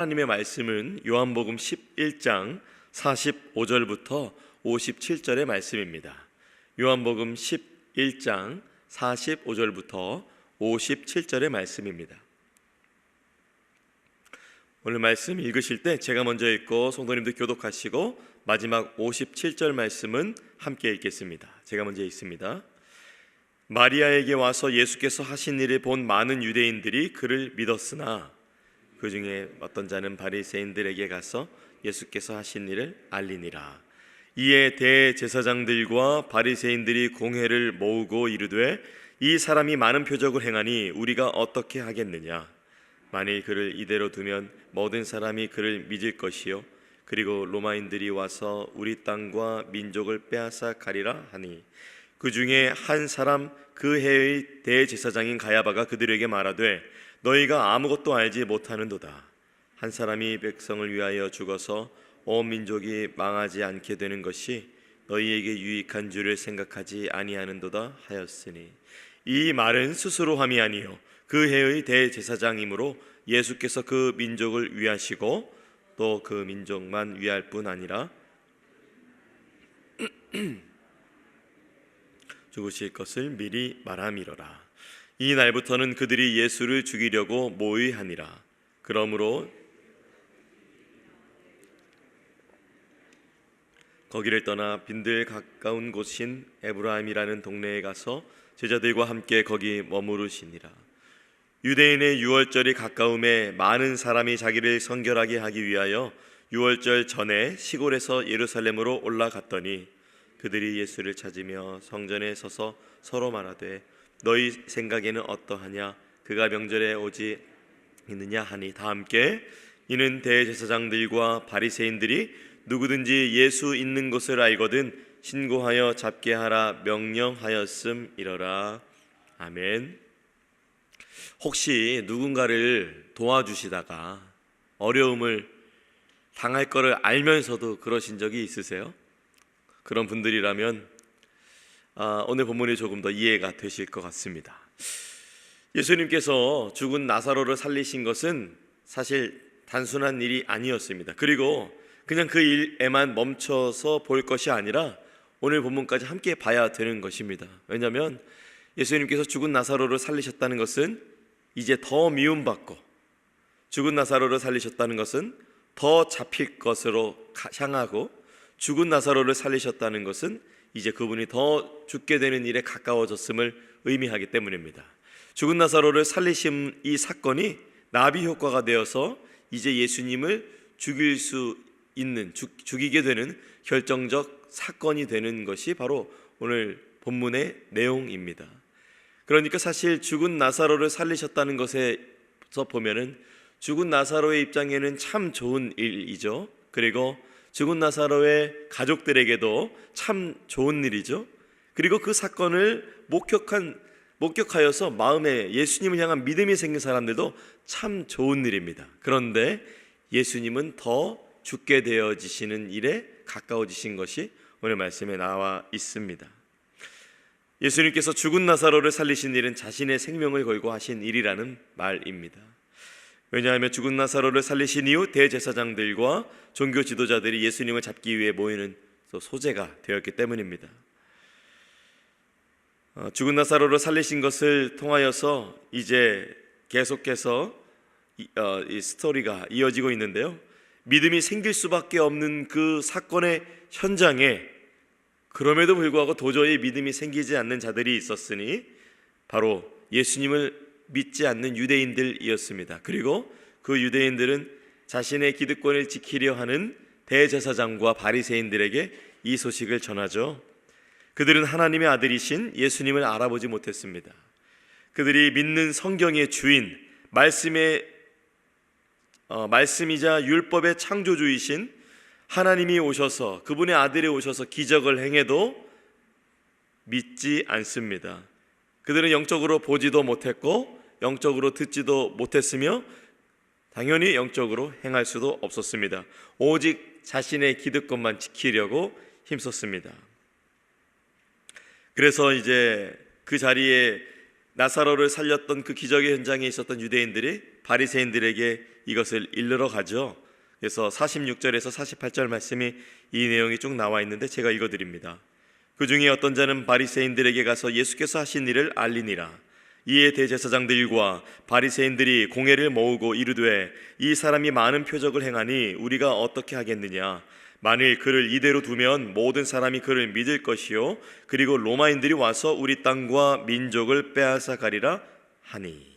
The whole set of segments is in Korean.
하나님의 말씀은 요한복음 11장 45절부터 57절의 말씀입니다. 요한복음 11장 45절부터 57절의 말씀입니다. 오늘 말씀 읽으실 때 제가 먼저 읽고 성도님들 교독하시고 마지막 57절 말씀은 함께 읽겠습니다. 제가 먼저 읽습니다. 마리아에게 와서 예수께서 하신 일을 본 많은 유대인들이 그를 믿었으나 그 중에 어떤 자는 바리새인들에게 가서 예수께서 하신 일을 알리니라. 이에 대제사장들과 바리새인들이 공회를 모으고 이르되 이 사람이 많은 표적을 행하니 우리가 어떻게 하겠느냐. 만일 그를 이대로 두면 모든 사람이 그를 믿을 것이요 그리고 로마인들이 와서 우리 땅과 민족을 빼앗아 가리라 하니 그 중에 한 사람 그 해의 대제사장인 가야바가 그들에게 말하되 너희가 아무것도 알지 못하는도다. 한 사람이 백성을 위하여 죽어서 온 민족이 망하지 않게 되는 것이 너희에게 유익한 줄을 생각하지 아니하는도다 하였으니 이 말은 스스로 함이 아니요 그 해의 대제사장이므로 예수께서 그 민족을 위하시고 또 그 민족만 위할 뿐 아니라 죽으실 것을 미리 말함이로라. 이 날부터는 그들이 예수를 죽이려고 모의하니라. 그러므로 거기를 떠나 빈들 가까운 곳인 에브라임이라는 동네에 가서 제자들과 함께 거기 머무르시니라. 유대인의 유월절이 가까움에 많은 사람이 자기를 성결하게 하기 위하여 유월절 전에 시골에서 예루살렘으로 올라갔더니 그들이 예수를 찾으며 성전에 서서 서로 말하되 너희 생각에는 어떠하냐? 그가 명절에 오지 있느냐 하니 다 함께 이는 대제사장들과 바리새인들이 누구든지 예수 있는 곳을 알거든 신고하여 잡게 하라 명령하였음이러라. 아멘. 혹시 누군가를 도와주시다가 어려움을 당할 거를 알면서도 그러신 적이 있으세요? 그런 분들이라면 오늘 본문이 조금 더 이해가 되실 것 같습니다. 예수님께서 죽은 나사로를 살리신 것은 사실 단순한 일이 아니었습니다. 그리고 그냥 그 일에만 멈춰서 볼 것이 아니라 오늘 본문까지 함께 봐야 되는 것입니다. 왜냐하면 예수님께서 죽은 나사로를 살리셨다는 것은 이제 더 미움받고 죽은 나사로를 살리셨다는 것은 더 잡힐 것으로 향하고 죽은 나사로를 살리셨다는 것은 이제 그분이 더 죽게 되는 일에 가까워졌음을 의미하기 때문입니다. 죽은 나사로를 살리신 이 사건이 나비 효과가 되어서 이제 예수님을 죽일 수 있는 죽이게 되는 결정적 사건이 되는 것이 바로 오늘 본문의 내용입니다. 그러니까 사실 죽은 나사로를 살리셨다는 것에서 보면은 죽은 나사로의 입장에는 참 좋은 일이죠. 그리고 죽은 나사로의 가족들에게도 참 좋은 일이죠. 그리고 그 사건을 목격하여서 마음에 예수님을 향한 믿음이 생긴 사람들도 참 좋은 일입니다. 그런데 예수님은 더 죽게 되어지시는 일에 가까워지신 것이 오늘 말씀에 나와 있습니다. 예수님께서 죽은 나사로를 살리신 일은 자신의 생명을 걸고 하신 일이라는 말입니다. 왜냐하면 죽은 나사로를 살리신 이후 대제사장들과 종교 지도자들이 예수님을 잡기 위해 모이는 소재가 되었기 때문입니다. 죽은 나사로를 살리신 것을 통하여서 이제 계속해서 이 스토리가 이어지고 있는데요. 믿음이 생길 수밖에 없는 그 사건의 현장에 그럼에도 불구하고 도저히 믿음이 생기지 않는 자들이 있었으니 바로 예수님을 믿지 않는 유대인들이었습니다. 그리고 그 유대인들은 자신의 기득권을 지키려 하는 대제사장과 바리새인들에게 이 소식을 전하죠. 그들은 하나님의 아들이신 예수님을 알아보지 못했습니다. 그들이 믿는 성경의 주인, 말씀이자 율법의 창조주이신 하나님이 오셔서 그분의 아들이 오셔서 기적을 행해도 믿지 않습니다. 그들은 영적으로 보지도 못했고 영적으로 듣지도 못했으며 당연히 영적으로 행할 수도 없었습니다. 오직 자신의 기득권만 지키려고 힘썼습니다. 그래서 이제 그 자리에 나사로를 살렸던 그 기적의 현장에 있었던 유대인들이 바리새인들에게 이것을 이르러 가죠. 그래서 46절에서 48절 말씀이 이 내용이 쭉 나와 있는데 제가 읽어드립니다. 그 중에 어떤 자는 바리새인들에게 가서 예수께서 하신 일을 알리니라. 이에 대제사장들과 바리새인들이 공회를 모으고 이르되 이 사람이 많은 표적을 행하니 우리가 어떻게 하겠느냐. 만일 그를 이대로 두면 모든 사람이 그를 믿을 것이요 그리고 로마인들이 와서 우리 땅과 민족을 빼앗아 가리라 하니.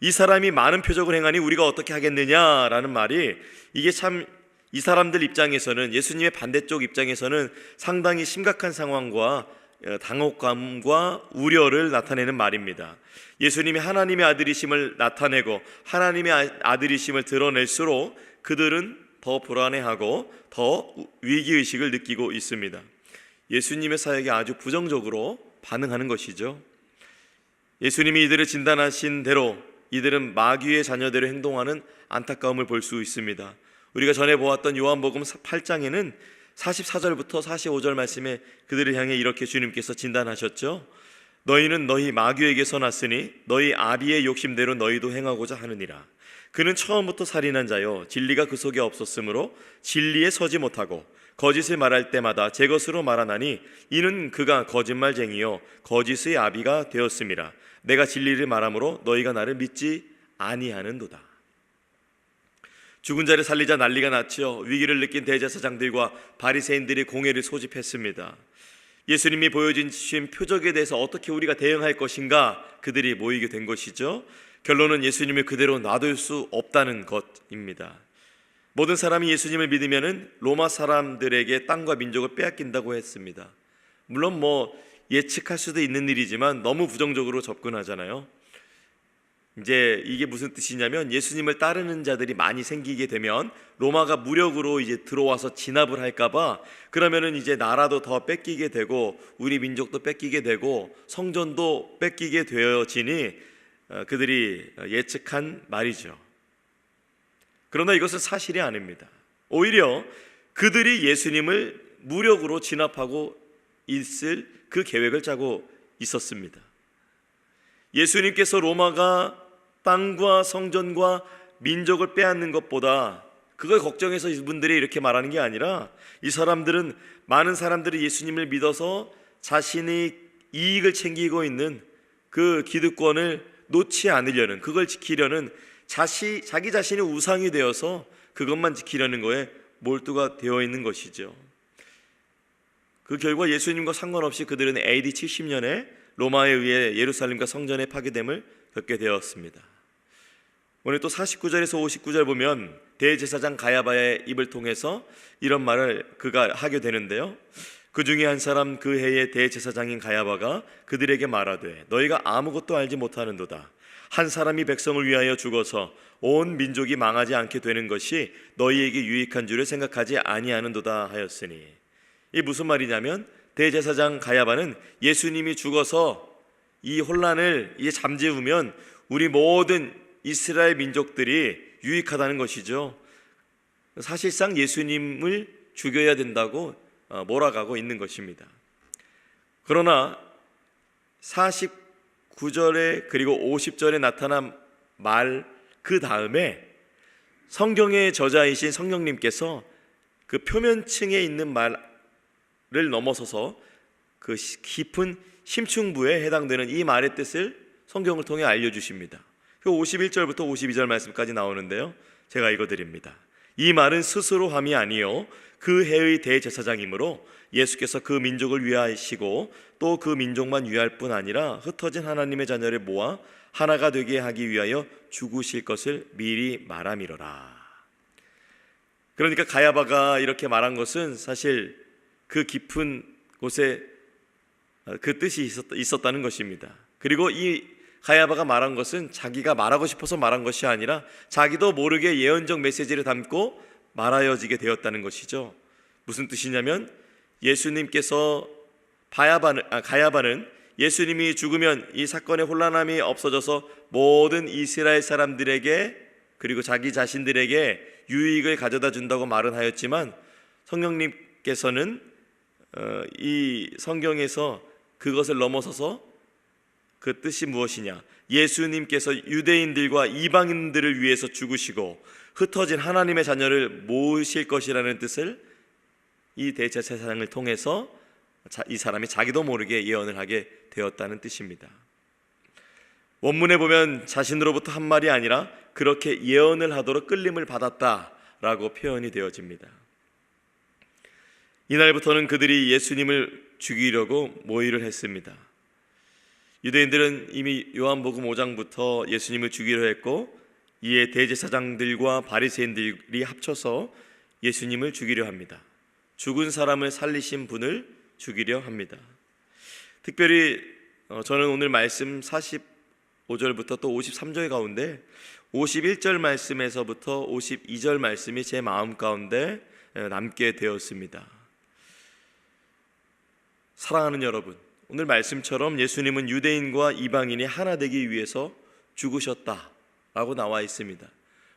이 사람이 많은 표적을 행하니 우리가 어떻게 하겠느냐라는 말이, 이게 참 이 사람들 입장에서는, 예수님의 반대쪽 입장에서는 상당히 심각한 상황과 당혹감과 우려를 나타내는 말입니다. 예수님이 하나님의 아들이심을 나타내고 하나님의 아들이심을 드러낼수록 그들은 더 불안해하고 더 위기의식을 느끼고 있습니다. 예수님의 사역에 아주 부정적으로 반응하는 것이죠. 예수님이 이들을 진단하신 대로 이들은 마귀의 자녀대로 행동하는 안타까움을 볼 수 있습니다. 우리가 전에 보았던 요한복음 8장에는 44절부터 45절 말씀에 그들을 향해 이렇게 주님께서 진단하셨죠. 너희는 너희 마귀에게서 났으니 너희 아비의 욕심대로 너희도 행하고자 하느니라. 그는 처음부터 살인한 자요 진리가 그 속에 없었으므로 진리에 서지 못하고 거짓을 말할 때마다 제 것으로 말하나니 이는 그가 거짓말쟁이요 거짓의 아비가 되었음이라. 내가 진리를 말하므로 너희가 나를 믿지 아니하는도다. 죽은 자를 살리자 난리가 났죠. 위기를 느낀 대제사장들과 바리새인들이 공회를 소집했습니다. 예수님이 보여주신 표적에 대해서 어떻게 우리가 대응할 것인가 그들이 모이게 된 것이죠. 결론은 예수님을 그대로 놔둘 수 없다는 것입니다. 모든 사람이 예수님을 믿으면은 로마 사람들에게 땅과 민족을 빼앗긴다고 했습니다. 물론 예측할 수도 있는 일이지만 너무 부정적으로 접근하잖아요. 이제 이게 무슨 뜻이냐면 예수님을 따르는 자들이 많이 생기게 되면 로마가 무력으로 이제 들어와서 진압을 할까봐, 그러면은 이제 나라도 더 뺏기게 되고 우리 민족도 뺏기게 되고 성전도 뺏기게 되어지니 그들이 예측한 말이죠. 그러나 이것은 사실이 아닙니다. 오히려 그들이 예수님을 무력으로 진압하고 있을 그 계획을 짜고 있었습니다. 예수님께서 로마가 땅과 성전과 민족을 빼앗는 것보다 그걸 걱정해서 이분들이 이렇게 말하는 게 아니라, 이 사람들은, 많은 사람들이 예수님을 믿어서 자신이 이익을 챙기고 있는 그 기득권을 놓지 않으려는, 그걸 지키려는 자기 자신이 우상이 되어서 그것만 지키려는 거에 몰두가 되어 있는 것이죠. 그 결과 예수님과 상관없이 그들은 AD 70년에 로마에 의해 예루살렘과 성전의 파괴됨을 겪게 되었습니다. 오늘 또 49절에서 59절 보면 대제사장 가야바의 입을 통해서 이런 말을 그가 하게 되는데요. 그 중에 한 사람 그 해의 대제사장인 가야바가 그들에게 말하되 너희가 아무것도 알지 못하는도다. 한 사람이 백성을 위하여 죽어서 온 민족이 망하지 않게 되는 것이 너희에게 유익한 줄을 생각하지 아니하는도다 하였으니, 이 무슨 말이냐면 대제사장 가야바는 예수님이 죽어서 이 혼란을 이제 잠재우면 우리 모든 이스라엘 민족들이 유익하다는 것이죠. 사실상 예수님을 죽여야 된다고 몰아가고 있는 것입니다. 그러나 49절에 그리고 50절에 나타난 말 그 다음에 성경의 저자이신 성령님께서 그 표면층에 있는 말을 넘어서서 그 깊은 심층부에 해당되는 이 말의 뜻을 성경을 통해 알려주십니다. 그 51절부터 52절 말씀까지 나오는데요, 제가 읽어드립니다. 이 말은 스스로 함이 아니요 그 해의 대제사장이므로 예수께서 그 민족을 위하시고 또 그 민족만 위할 뿐 아니라 흩어진 하나님의 자녀를 모아 하나가 되게 하기 위하여 죽으실 것을 미리 말함이로라. 그러니까 가야바가 이렇게 말한 것은 사실 그 깊은 곳에 그 뜻이 있었다는 것입니다. 그리고 이 가야바가 말한 것은 자기가 말하고 싶어서 말한 것이 아니라 자기도 모르게 예언적 메시지를 담고 말하여지게 되었다는 것이죠. 무슨 뜻이냐면 예수님께서 가야바는 예수님이 죽으면 이 사건의 혼란함이 없어져서 모든 이스라엘 사람들에게 그리고 자기 자신들에게 유익을 가져다 준다고 말은 하였지만, 성령님께서는 이 성경에서 그것을 넘어서서 그 뜻이 무엇이냐, 예수님께서 유대인들과 이방인들을 위해서 죽으시고 흩어진 하나님의 자녀를 모으실 것이라는 뜻을 이 대제사장을 통해서 이 사람이 자기도 모르게 예언을 하게 되었다는 뜻입니다. 원문에 보면 자신으로부터 한 말이 아니라 그렇게 예언을 하도록 끌림을 받았다라고 표현이 되어집니다. 이날부터는 그들이 예수님을 죽이려고 모의를 했습니다. 유대인들은 이미 요한복음 5장부터 예수님을 죽이려 했고, 이에 대제사장들과 바리새인들이 합쳐서 예수님을 죽이려 합니다. 죽은 사람을 살리신 분을 죽이려 합니다. 특별히 저는 오늘 말씀 45절부터 또 53절 가운데 51절 말씀에서부터 52절 말씀이 제 마음 가운데 남게 되었습니다. 사랑하는 여러분, 오늘 말씀처럼 예수님은 유대인과 이방인이 하나 되기 위해서 죽으셨다라고 나와 있습니다.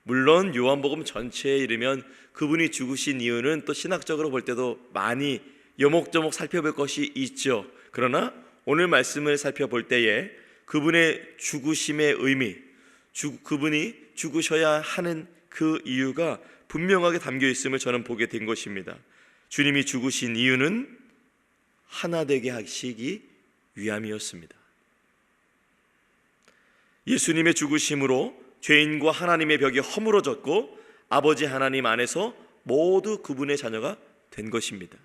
물론 요한복음 전체에 이르면 그분이 죽으신 이유는 또 신학적으로 볼 때도 많이 여목저목 살펴볼 것이 있죠. 그러나 오늘 말씀을 살펴볼 때에 그분의 죽으심의 의미, 그분이 죽으셔야 하는 그 이유가 분명하게 담겨 있음을 저는 보게 된 것입니다. 주님이 죽으신 이유는 하나 되게 하시기 위함이었습니다. 예수님의 죽으심으로 죄인과 하나님의 벽이 허물어졌고 아버지 하나님 안에서 모두 그분의 자녀가 된 것입니다.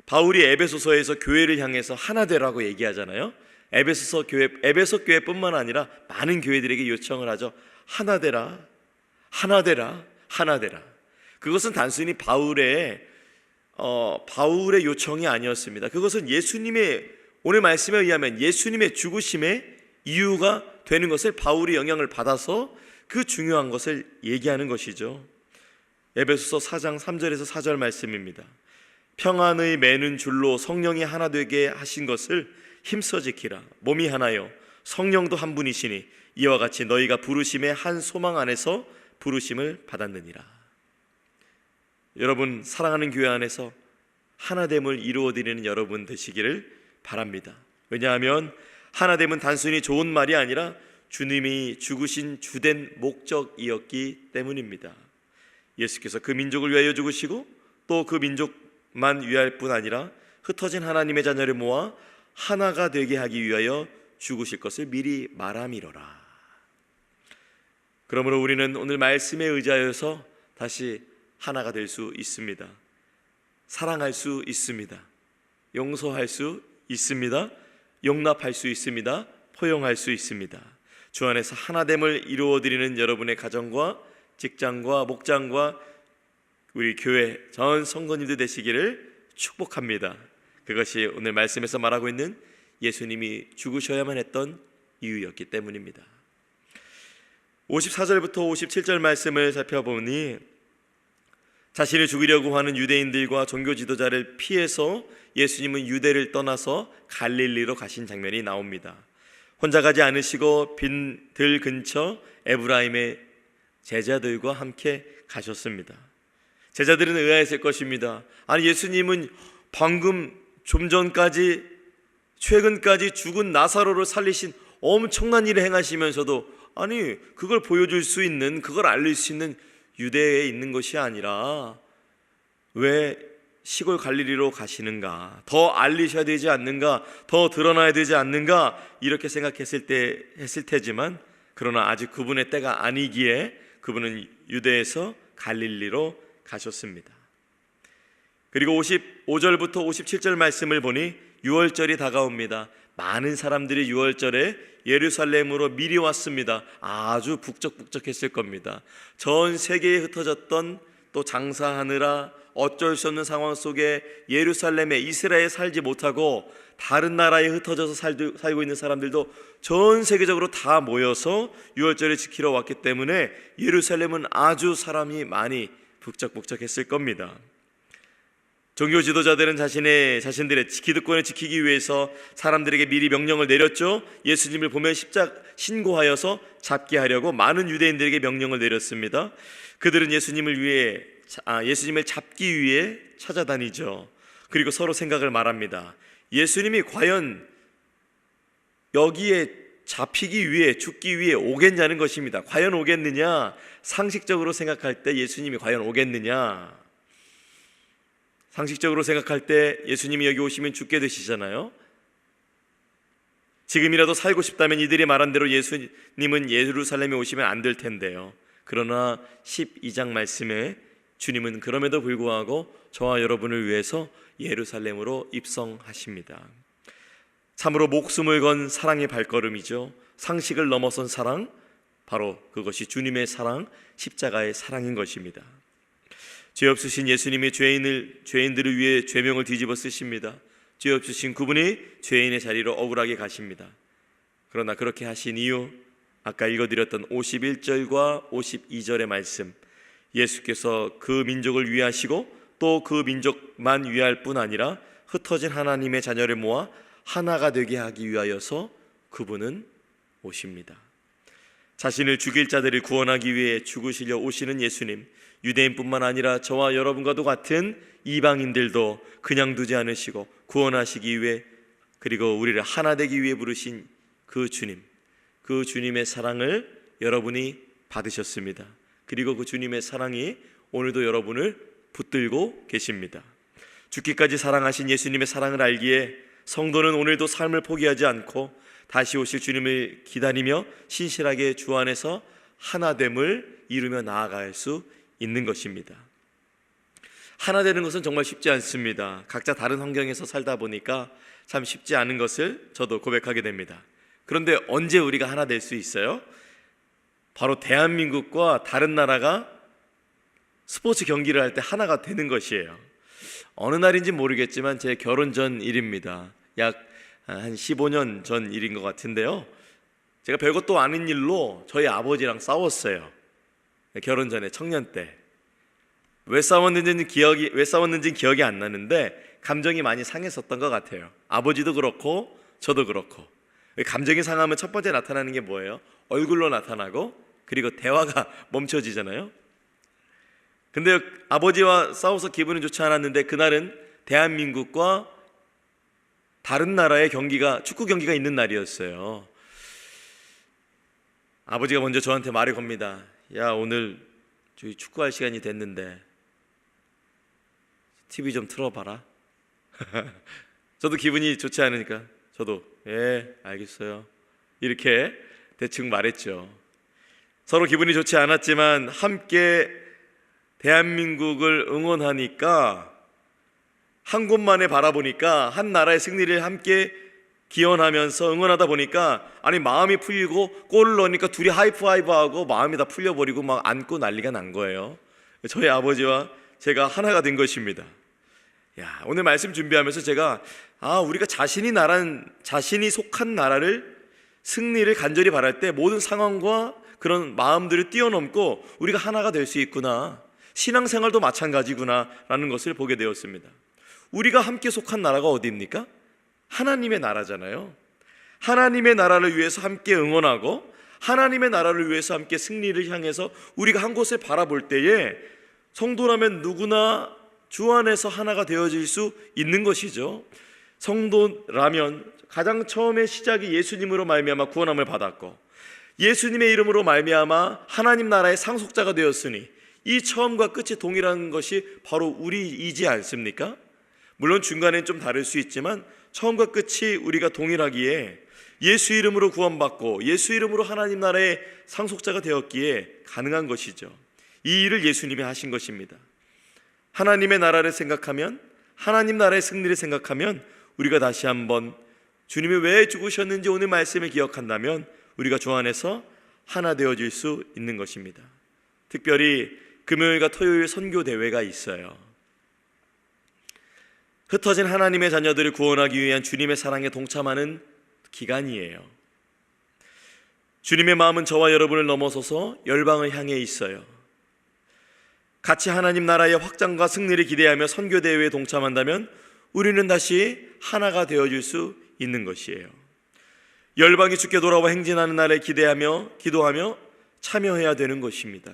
바울이 에베소서에서 교회를 향해서 하나 되라고 얘기하잖아요. 에베소 교회뿐만 아니라 많은 교회들에게 요청을 하죠. 하나 되라, 하나 되라, 하나 되라. 그것은 단순히 바울의 요청이 아니었습니다. 그것은 오늘 말씀에 의하면 예수님의 죽으심의 이유가 되는 것을 바울이 영향을 받아서 그 중요한 것을 얘기하는 것이죠. 에베소서 4장 3절에서 4절 말씀입니다. 평안의 매는 줄로 성령이 하나 되게 하신 것을 힘써 지키라. 몸이 하나요 성령도 한 분이시니 이와 같이 너희가 부르심의 한 소망 안에서 부르심을 받았느니라. 여러분, 사랑하는 교회 안에서 하나됨을 이루어드리는 여러분 되시기를 바랍니다. 왜냐하면 하나됨은 단순히 좋은 말이 아니라 주님이 죽으신 주된 목적이었기 때문입니다. 예수께서 그 민족을 위하여 죽으시고 또 그 민족만 위할 뿐 아니라 흩어진 하나님의 자녀를 모아 하나가 되게 하기 위하여 죽으실 것을 미리 말함이로라. 그러므로 우리는 오늘 말씀에 의지하여서 다시 하나가 될 수 있습니다. 사랑할 수 있습니다. 용서할 수 있습니다. 용납할 수 있습니다. 포용할 수 있습니다. 주 안에서 하나됨을 이루어드리는 여러분의 가정과 직장과 목장과 우리 교회 전 성도님들 되시기를 축복합니다. 그것이 오늘 말씀에서 말하고 있는 예수님이 죽으셔야만 했던 이유였기 때문입니다. 54절부터 57절 말씀을 살펴보니 자신을 죽이려고 하는 유대인들과 종교 지도자를 피해서 예수님은 유대를 떠나서 갈릴리로 가신 장면이 나옵니다. 혼자 가지 않으시고 빈 들 근처 에브라임의 제자들과 함께 가셨습니다. 제자들은 의아했을 것입니다. 아니, 예수님은 방금 좀 전까지 최근까지 죽은 나사로를 살리신 엄청난 일을 행하시면서도 아니 그걸 보여줄 수 있는, 그걸 알릴 수 있는 유대에 있는 것이 아니라 왜 시골 갈릴리로 가시는가, 더 알리셔야 되지 않는가, 더 드러나야 되지 않는가, 이렇게 생각했을 테지만 그러나 아직 그분의 때가 아니기에 그분은 유대에서 갈릴리로 가셨습니다. 그리고 55절부터 57절 말씀을 보니 유월절이 다가옵니다. 많은 사람들이 유월절에 예루살렘으로 미리 왔습니다. 아주 북적북적했을 겁니다. 전 세계에 흩어졌던, 또 장사하느라 어쩔 수 없는 상황 속에 예루살렘에 이스라엘에 살지 못하고 다른 나라에 흩어져서 살고 있는 사람들도 전 세계적으로 다 모여서 유월절을 지키러 왔기 때문에 예루살렘은 아주 사람이 많이 북적북적했을 겁니다. 종교 지도자들은 자신들의 기득권을 지키기 위해서 사람들에게 미리 명령을 내렸죠. 예수님을 보면 신고하여서 잡게 하려고 많은 유대인들에게 명령을 내렸습니다. 그들은 예수님을 잡기 위해 찾아다니죠. 그리고 서로 생각을 말합니다. 예수님이 과연 여기에 잡히기 위해, 죽기 위해 오겠냐는 것입니다. 과연 오겠느냐? 상식적으로 생각할 때 예수님이 과연 오겠느냐? 상식적으로 생각할 때 예수님이 여기 오시면 죽게 되시잖아요. 지금이라도 살고 싶다면 이들이 말한 대로 예수님은 예루살렘에 오시면 안 될 텐데요. 그러나 12장 말씀에 주님은 그럼에도 불구하고 저와 여러분을 위해서 예루살렘으로 입성하십니다. 참으로 목숨을 건 사랑의 발걸음이죠. 상식을 넘어선 사랑, 바로 그것이 주님의 사랑, 십자가의 사랑인 것입니다. 죄 없으신 예수님이 죄인들을 위해 죄명을 뒤집어 쓰십니다. 죄 없으신 그분이 죄인의 자리로 억울하게 가십니다. 그러나 그렇게 하신 이유, 아까 읽어드렸던 51절과 52절의 말씀, 예수께서 그 민족을 위하시고 또 그 민족만 위할 뿐 아니라 흩어진 하나님의 자녀를 모아 하나가 되게 하기 위하여서 그분은 오십니다. 자신을 죽일 자들을 구원하기 위해 죽으시려 오시는 예수님, 유대인뿐만 아니라 저와 여러분과도 같은 이방인들도 그냥 두지 않으시고 구원하시기 위해, 그리고 우리를 하나 되기 위해 부르신 그 주님, 그 주님의 사랑을 여러분이 받으셨습니다. 그리고 그 주님의 사랑이 오늘도 여러분을 붙들고 계십니다. 죽기까지 사랑하신 예수님의 사랑을 알기에 성도는 오늘도 삶을 포기하지 않고 다시 오실 주님을 기다리며 신실하게 주 안에서 하나됨을 이루며 나아갈 수 있는 것입니다. 하나 되는 것은 정말 쉽지 않습니다. 각자 다른 환경에서 살다 보니까 참 쉽지 않은 것을 저도 고백하게 됩니다. 그런데 언제 우리가 하나 될 수 있어요? 바로 대한민국과 다른 나라가 스포츠 경기를 할 때 하나가 되는 것이에요. 어느 날인지 모르겠지만 제 결혼 전 일입니다. 약 한 15년 전 일인 것 같은데요. 제가 별것도 아닌 일로 저희 아버지랑 싸웠어요. 결혼 전에, 청년 때. 왜 싸웠는지는 기억이 안 나는데 감정이 많이 상했었던 것 같아요. 아버지도 그렇고 저도 그렇고. 감정이 상하면 첫 번째 나타나는 게 뭐예요? 얼굴로 나타나고, 그리고 대화가 멈춰지잖아요. 근데 아버지와 싸워서 기분은 좋지 않았는데 그날은 대한민국과 다른 나라의 경기가, 축구 경기가 있는 날이었어요. 아버지가 먼저 저한테 말을 겁니다. 야, 오늘 저희 축구할 시간이 됐는데 TV 좀 틀어봐라. 저도 기분이 좋지 않으니까 저도 예, 알겠어요, 이렇게 대충 말했죠. 서로 기분이 좋지 않았지만 함께 대한민국을 응원하니까, 한 곳만에 바라보니까, 한 나라의 승리를 함께 기원하면서 응원하다 보니까 아니 마음이 풀리고 골을 넣으니까 둘이 하이파이브하고 마음이 다 풀려버리고 막 안고 난리가 난 거예요. 저희 아버지와 제가 하나가 된 것입니다. 야, 오늘 말씀 준비하면서 제가 우리가 자신이 속한 나라를, 승리를 간절히 바랄 때 모든 상황과 그런 마음들을 뛰어넘고 우리가 하나가 될 수 있구나, 신앙생활도 마찬가지구나 라는 것을 보게 되었습니다. 우리가 함께 속한 나라가 어디입니까? 하나님의 나라잖아요. 하나님의 나라를 위해서 함께 응원하고 하나님의 나라를 위해서 함께 승리를 향해서 우리가 한 곳을 바라볼 때에 성도라면 누구나 주 안에서 하나가 되어질 수 있는 것이죠. 성도라면 가장 처음에 시작이 예수님으로 말미암아 구원함을 받았고 예수님의 이름으로 말미암아 하나님 나라의 상속자가 되었으니 이 처음과 끝이 동일한 것이 바로 우리이지 않습니까? 물론 중간엔 좀 다를 수 있지만 처음과 끝이 우리가 동일하기에 예수 이름으로 구원받고 예수 이름으로 하나님 나라의 상속자가 되었기에 가능한 것이죠. 이 일을 예수님이 하신 것입니다. 하나님의 나라를 생각하면, 하나님 나라의 승리를 생각하면 우리가 다시 한번 주님이 왜 죽으셨는지 오늘 말씀을 기억한다면 우리가 주 안에서 하나 되어질 수 있는 것입니다. 특별히 금요일과 토요일 선교 대회가 있어요. 흩어진 하나님의 자녀들을 구원하기 위한 주님의 사랑에 동참하는 기간이에요. 주님의 마음은 저와 여러분을 넘어서서 열방을 향해 있어요. 같이 하나님 나라의 확장과 승리를 기대하며 선교 대회에 동참한다면 우리는 다시 하나가 되어질 수 있는 것이에요. 열방이 주께 돌아와 행진하는 날에 기대하며 기도하며 참여해야 되는 것입니다.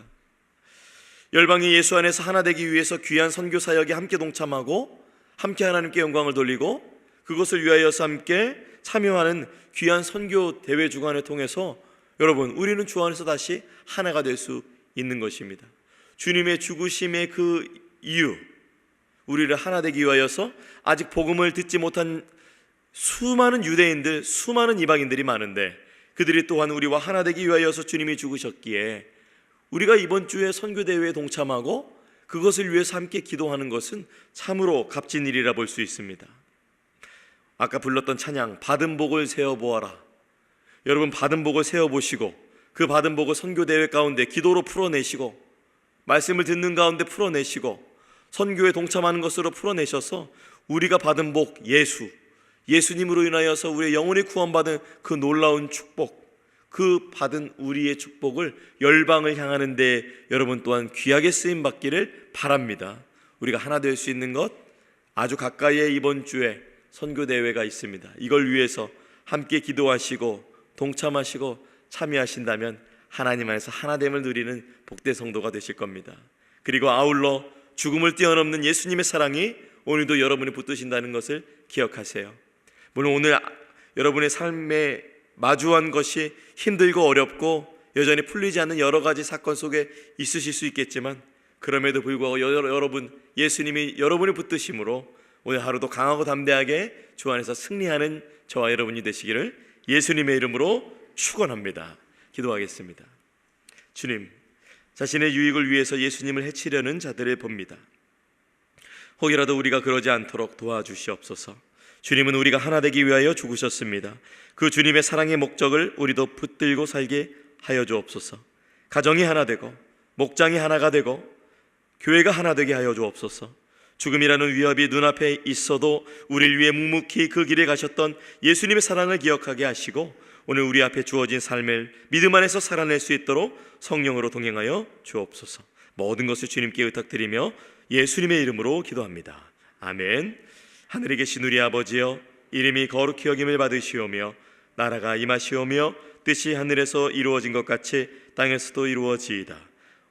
열방이 예수 안에서 하나 되기 위해서 귀한 선교 사역에 함께 동참하고 함께 하나님께 영광을 돌리고 그것을 위하여서 함께 참여하는 귀한 선교 대회 주관을 통해서 여러분, 우리는 주 안에서 다시 하나가 될 수 있는 것입니다. 주님의 죽으심의 그 이유, 우리를 하나 되기 위하여서 아직 복음을 듣지 못한 수많은 유대인들, 수많은 이방인들이 많은데 그들이 또한 우리와 하나 되기 위하여서 주님이 죽으셨기에 우리가 이번 주에 선교대회에 동참하고 그것을 위해서 함께 기도하는 것은 참으로 값진 일이라 볼 수 있습니다. 아까 불렀던 찬양, 받은 복을 세어보아라. 여러분, 받은 복을 세어보시고 그 받은 복을 선교대회 가운데 기도로 풀어내시고 말씀을 듣는 가운데 풀어내시고 선교에 동참하는 것으로 풀어내셔서 우리가 받은 복, 예수님으로 인하여서 우리의 영혼이 구원받은 그 놀라운 축복, 그 받은 우리의 축복을 열방을 향하는 데 여러분 또한 귀하게 쓰임받기를 바랍니다. 우리가 하나 될 수 있는 것, 아주 가까이에 이번 주에 선교대회가 있습니다. 이걸 위해서 함께 기도하시고 동참하시고 참여하신다면 하나님 안에서 하나됨을 누리는 복된 성도가 되실 겁니다. 그리고 아울러 죽음을 뛰어넘는 예수님의 사랑이 오늘도 여러분이 붙드신다는 것을 기억하세요. 물론 오늘 여러분의 삶에 마주한 것이 힘들고 어렵고 여전히 풀리지 않는 여러 가지 사건 속에 있으실 수 있겠지만 그럼에도 불구하고 여러분, 예수님이 여러분을 붙드심으로 오늘 하루도 강하고 담대하게 주 안에서 승리하는 저와 여러분이 되시기를 예수님의 이름으로 축원합니다. 기도하겠습니다. 주님, 자신의 유익을 위해서 예수님을 해치려는 자들을 봅니다. 혹이라도 우리가 그러지 않도록 도와주시옵소서. 주님은 우리가 하나 되기 위하여 죽으셨습니다. 그 주님의 사랑의 목적을 우리도 붙들고 살게 하여 주옵소서. 가정이 하나 되고 목장이 하나가 되고 교회가 하나 되게 하여 주옵소서. 죽음이라는 위협이 눈앞에 있어도 우리를 위해 묵묵히 그 길에 가셨던 예수님의 사랑을 기억하게 하시고 오늘 우리 앞에 주어진 삶을 믿음 안에서 살아낼 수 있도록 성령으로 동행하여 주옵소서. 모든 것을 주님께 의탁드리며 예수님의 이름으로 기도합니다. 아멘. 하늘에 계신 우리 아버지여, 이름이 거룩히 여김을 받으시오며 나라가 임하시오며 뜻이 하늘에서 이루어진 것 같이 땅에서도 이루어지이다.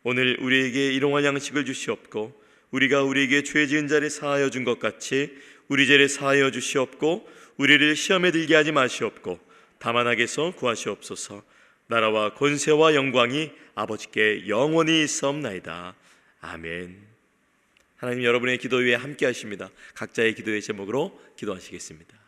오늘 우리에게 일용할 양식을 주시옵고 우리가 우리에게 죄 지은 자를 사하여 준 것 같이 우리 죄를 사하여 주시옵고 우리를 시험에 들게 하지 마시옵고 다만 악에서 구하시옵소서. 나라와 권세와 영광이 아버지께 영원히 있사옵나이다. 아멘. 하나님, 여러분의 기도 위에 함께 하십니다. 각자의 기도의 제목으로 기도하시겠습니다.